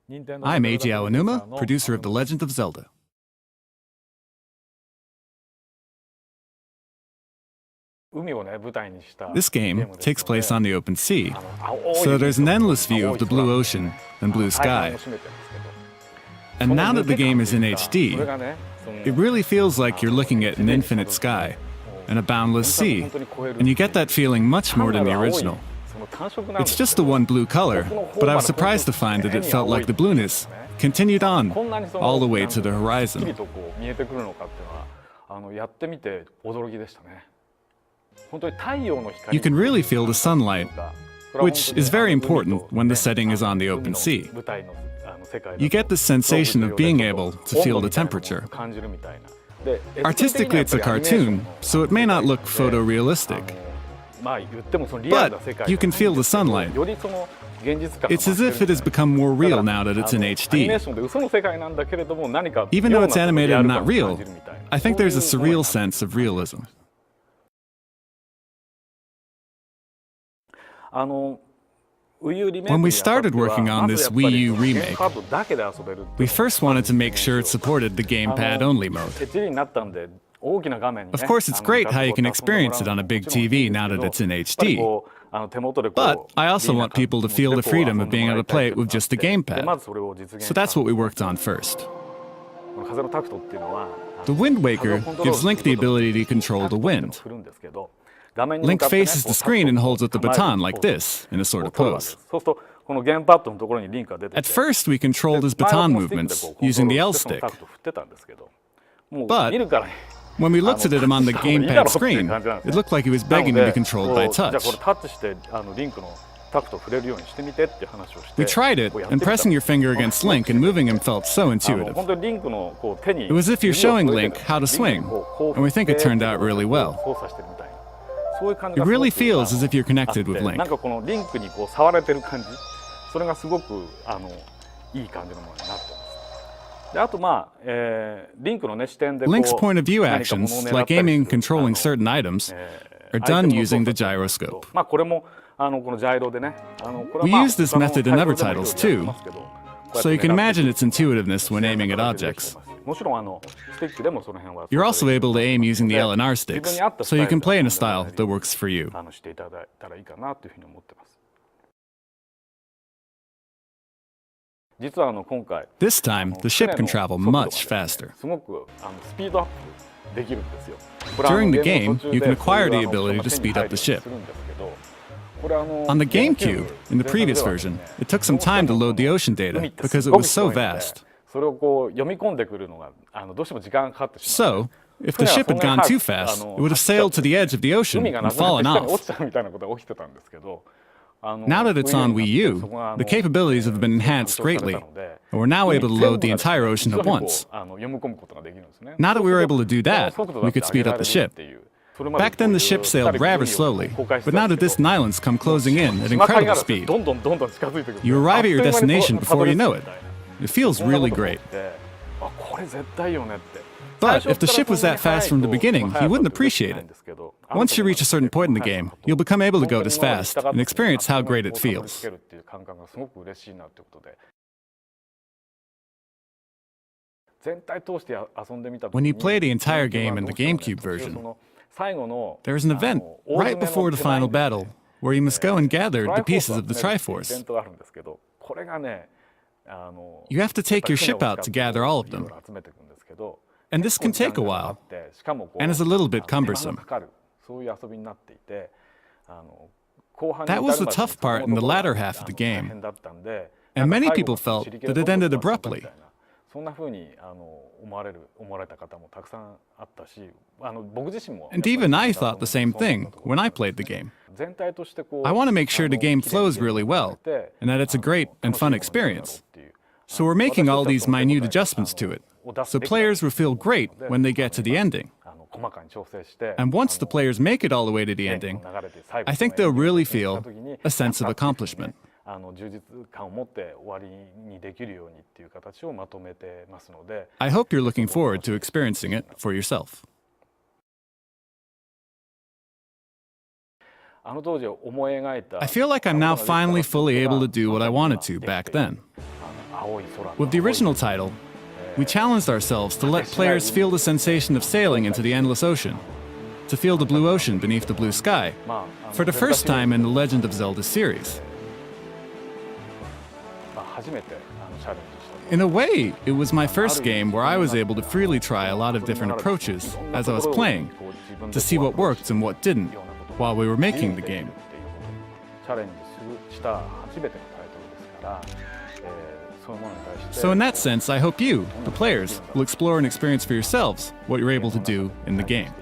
I'm Eiji Aonuma, producer of The Legend of Zelda. This game takes place on the open sea, so there's an endless view of the blue ocean and blue sky. And now that the game is in HD, it really feels like you're looking at an infinite sky and a boundless sea, and you get that feeling much more than the original. It's just the one blue color, but I was surprised to find that it felt like the blueness continued on all the way to the horizon. You can really feel the sunlight, which is very important when the setting is on the open sea. You get the sensation of being able to feel the temperature. Artistically, it's a cartoon, so it may not look photorealistic. But you can feel the sunlight. It's as if it has become more real now that it's in HD. Even though it's animated and not real, I think there's a surreal sense of realism. When we started working on this Wii U remake, we first wanted to make sure it supported the Gamepad-only mode. Of course, it's great how you can experience it on a big TV now that it's in HD. But I also want people to feel the freedom of being able to play it with just the gamepad. So that's what we worked on first. The Wind Waker gives Link the ability to control the wind. Link faces the screen and holds up the baton like this, in a sort of pose. At first, we controlled his baton movements using the L stick. But when we looked at him on the gamepad screen, it looked like he was begging to be controlled by touch. We tried it, and pressing your finger against Link and moving him felt so intuitive. It was as if you're showing Link how to swing, and we think it turned out really well. It really feels as if you're connected with Link. Link's point of view actions, like aiming and controlling certain items, are done using the gyroscope. We use this method in other titles too, so you can imagine its intuitiveness when aiming at objects. You're also able to aim using the L and R sticks, so you can play in a style that works for you. This time, the ship can travel much faster. During the game, you can acquire the ability to speed up the ship. On the GameCube, in the previous version, it took some time to load the ocean data because it was so vast. So, if the ship had gone too fast, it would have sailed to the edge of the ocean and fallen off. Now that it's on Wii U, the capabilities have been enhanced greatly, and we're now able to load the entire ocean at once. Now that we were able to do that, we could speed up the ship. Back then the ship sailed rather slowly, but now the distant islands come closing in at incredible speed. You arrive at your destination before you know it. It feels really great. But if the ship was that fast from the beginning, you wouldn't appreciate it. Once you reach a certain point in the game, you'll become able to go this fast and experience how great it feels. When you play the entire game in the GameCube version, there's an event right before the final battle where you must go and gather the pieces of the Triforce. You have to take your ship out to gather all of them. And this can take a while, and is a little bit cumbersome. That was the tough part in the latter half of the game, and many people felt that it ended abruptly. And even I thought the same thing when I played the game. I want to make sure the game flows really well, and that it's a great and fun experience. So we're making all these minute adjustments to it, so players will feel great when they get to the ending. And once the players make it all the way to the ending, I think they'll really feel a sense of accomplishment. I hope you're looking forward to experiencing it for yourself. I feel like I'm now finally fully able to do what I wanted to back then. With the original title, we challenged ourselves to let players feel the sensation of sailing into the endless ocean, to feel the blue ocean beneath the blue sky, for the first time in the Legend of Zelda series. In a way, it was my first game where I was able to freely try a lot of different approaches as I was playing, to see what worked and what didn't, while we were making the game. So in that sense, I hope you, the players, will explore and experience for yourselves what you're able to do in the game.